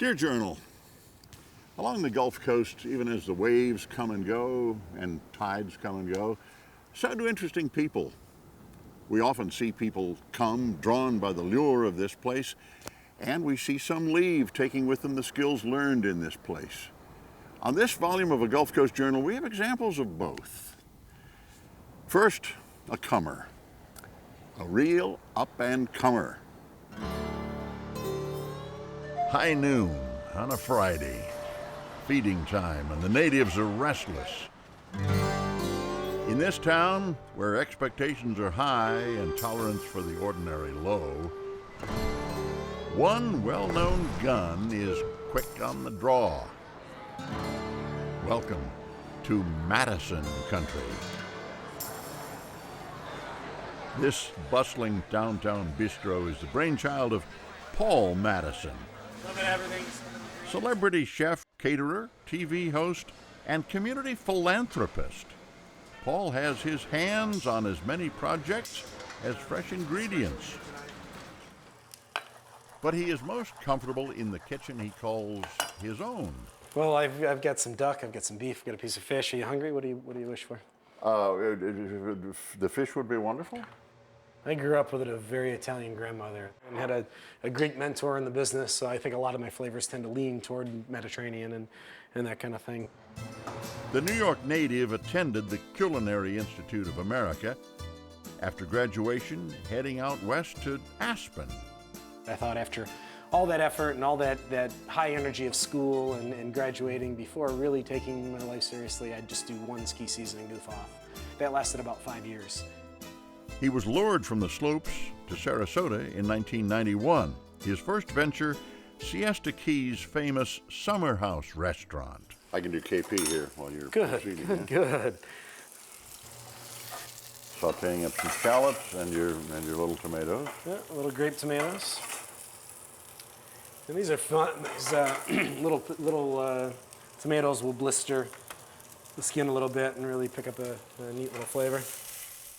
Dear Journal, along the Gulf Coast, even as the waves come and go and tides come and go, so do interesting people. We often see people come drawn by the lure of this place, and we see some leave, taking with them the skills learned in this place. On this volume of a Gulf Coast Journal, we have examples of both. First, a comer, a real up-and-comer. High noon on a Friday, feeding time, and the natives are restless. In this town, where expectations are high and tolerance for the ordinary low, one well-known gun is quick on the draw. Welcome to Mattison country. This bustling downtown bistro is the brainchild of Paul Mattison. Love it, everything. Celebrity chef, caterer, TV host, and community philanthropist. Paul has his hands on as many projects as fresh ingredients. But he is most comfortable in the kitchen he calls his own. Well, I've got some duck, I've got some beef, I've got a piece of fish. Are you hungry? What do you wish for? The fish would be wonderful. I grew up with a very Italian grandmother and had a Greek mentor in the business, so I think a lot of my flavors tend to lean toward Mediterranean and that kind of thing. The New York native attended the Culinary Institute of America. After graduation, heading out west to Aspen. I thought after all that effort and all that high energy of school and graduating, before really taking my life seriously, I'd just do one ski season and goof off. That lasted about 5 years. He was lured from the slopes to Sarasota in 1991. His first venture, Siesta Key's famous Summer House restaurant. I can do KP here while you're proceeding. Good. Sauteing up some shallots and your little tomatoes. Yeah, little grape tomatoes. And these are fun. These little tomatoes will blister the skin a little bit and really pick up a neat little flavor.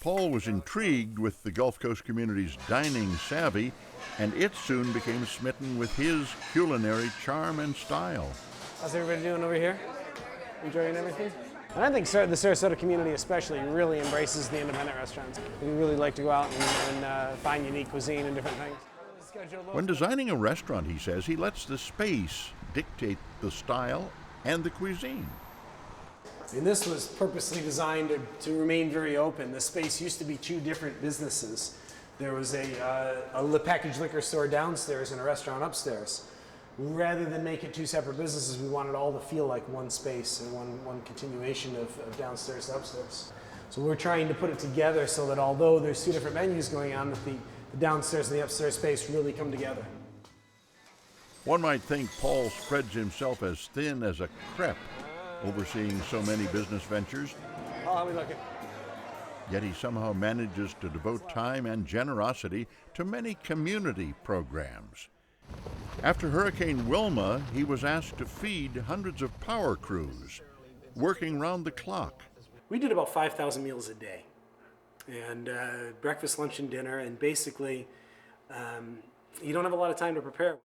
Paul was intrigued with the Gulf Coast community's dining savvy, and it soon became smitten with his culinary charm and style. How's everybody doing over here? Enjoying everything? And I think the Sarasota community especially really embraces the independent restaurants. We really like to go out and find unique cuisine and different things. When designing a restaurant, he says, he lets the space dictate the style and the cuisine. And this was purposely designed to remain very open. The space used to be two different businesses. There was a packaged liquor store downstairs and a restaurant upstairs. Rather than make it two separate businesses, we wanted all to feel like one space and one continuation of downstairs to upstairs. So we're trying to put it together so that although there's two different menus going on, that the downstairs and the upstairs space really come together. One might think Paul spreads himself as thin as a crepe, overseeing so many business ventures. Oh, how we looking? Yet he somehow manages to devote time and generosity to many community programs. After Hurricane Wilma, he was asked to feed hundreds of power crews, working round the clock. We did about 5,000 meals a day, and breakfast, lunch, and dinner, and basically you don't have a lot of time to prepare.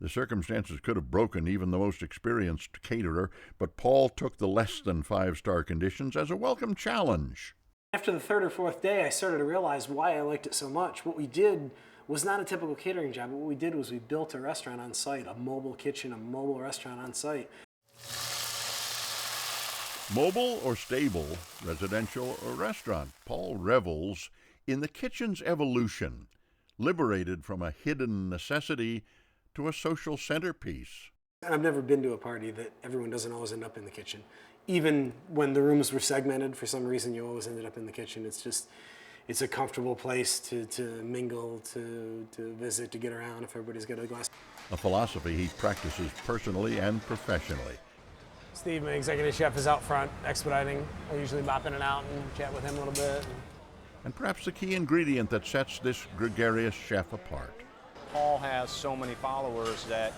The circumstances could have broken even the most experienced caterer, but Paul took the less than five-star conditions as a welcome challenge. After the third or fourth day, I started to realize why I liked it so much. What we did was not a typical catering job. What we did was we built a restaurant on site, a mobile kitchen, a mobile restaurant on site. Mobile or stable, residential or restaurant, Paul revels in the kitchen's evolution, liberated from a hidden necessity to a social centerpiece. I've never been to a party that everyone doesn't always end up in the kitchen. Even when the rooms were segmented, for some reason you always ended up in the kitchen. It's a comfortable place to mingle, to visit, to get around if everybody's got a glass. A philosophy he practices personally and professionally. Steve, my executive chef, is out front expediting. I usually bop in and out and chat with him a little bit. And perhaps the key ingredient that sets this gregarious chef apart. Paul has so many followers that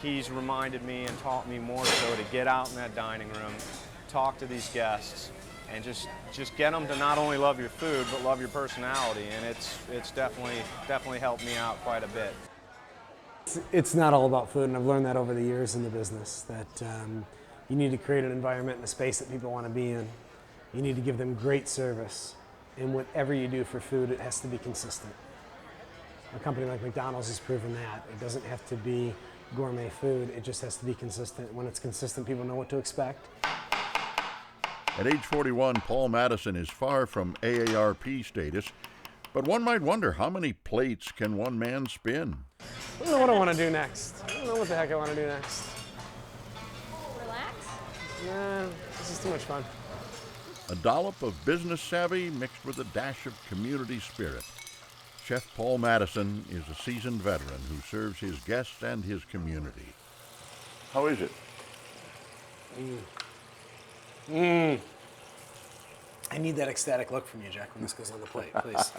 he's reminded me and taught me more so to get out in that dining room, talk to these guests, and just get them to not only love your food but love your personality. And it's definitely helped me out quite a bit. It's not all about food, and I've learned that over the years in the business, that you need to create an environment and a space that people want to be in. You need to give them great service, and whatever you do for food, it has to be consistent. A company like McDonald's has proven that. It doesn't have to be gourmet food, it just has to be consistent. When it's consistent, people know what to expect. At age 41, Paul Mattison is far from AARP status, but one might wonder, how many plates can one man spin? I don't know what I want to do next. I don't know what the heck I want to do next. Relax? Nah, this is too much fun. A dollop of business savvy mixed with a dash of community spirit. Chef Paul Mattison is a seasoned veteran who serves his guests and his community. How is it? I need that ecstatic look from you, Jack, when this goes on the plate, please.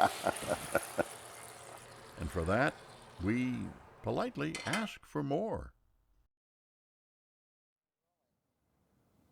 And for that, we politely ask for more.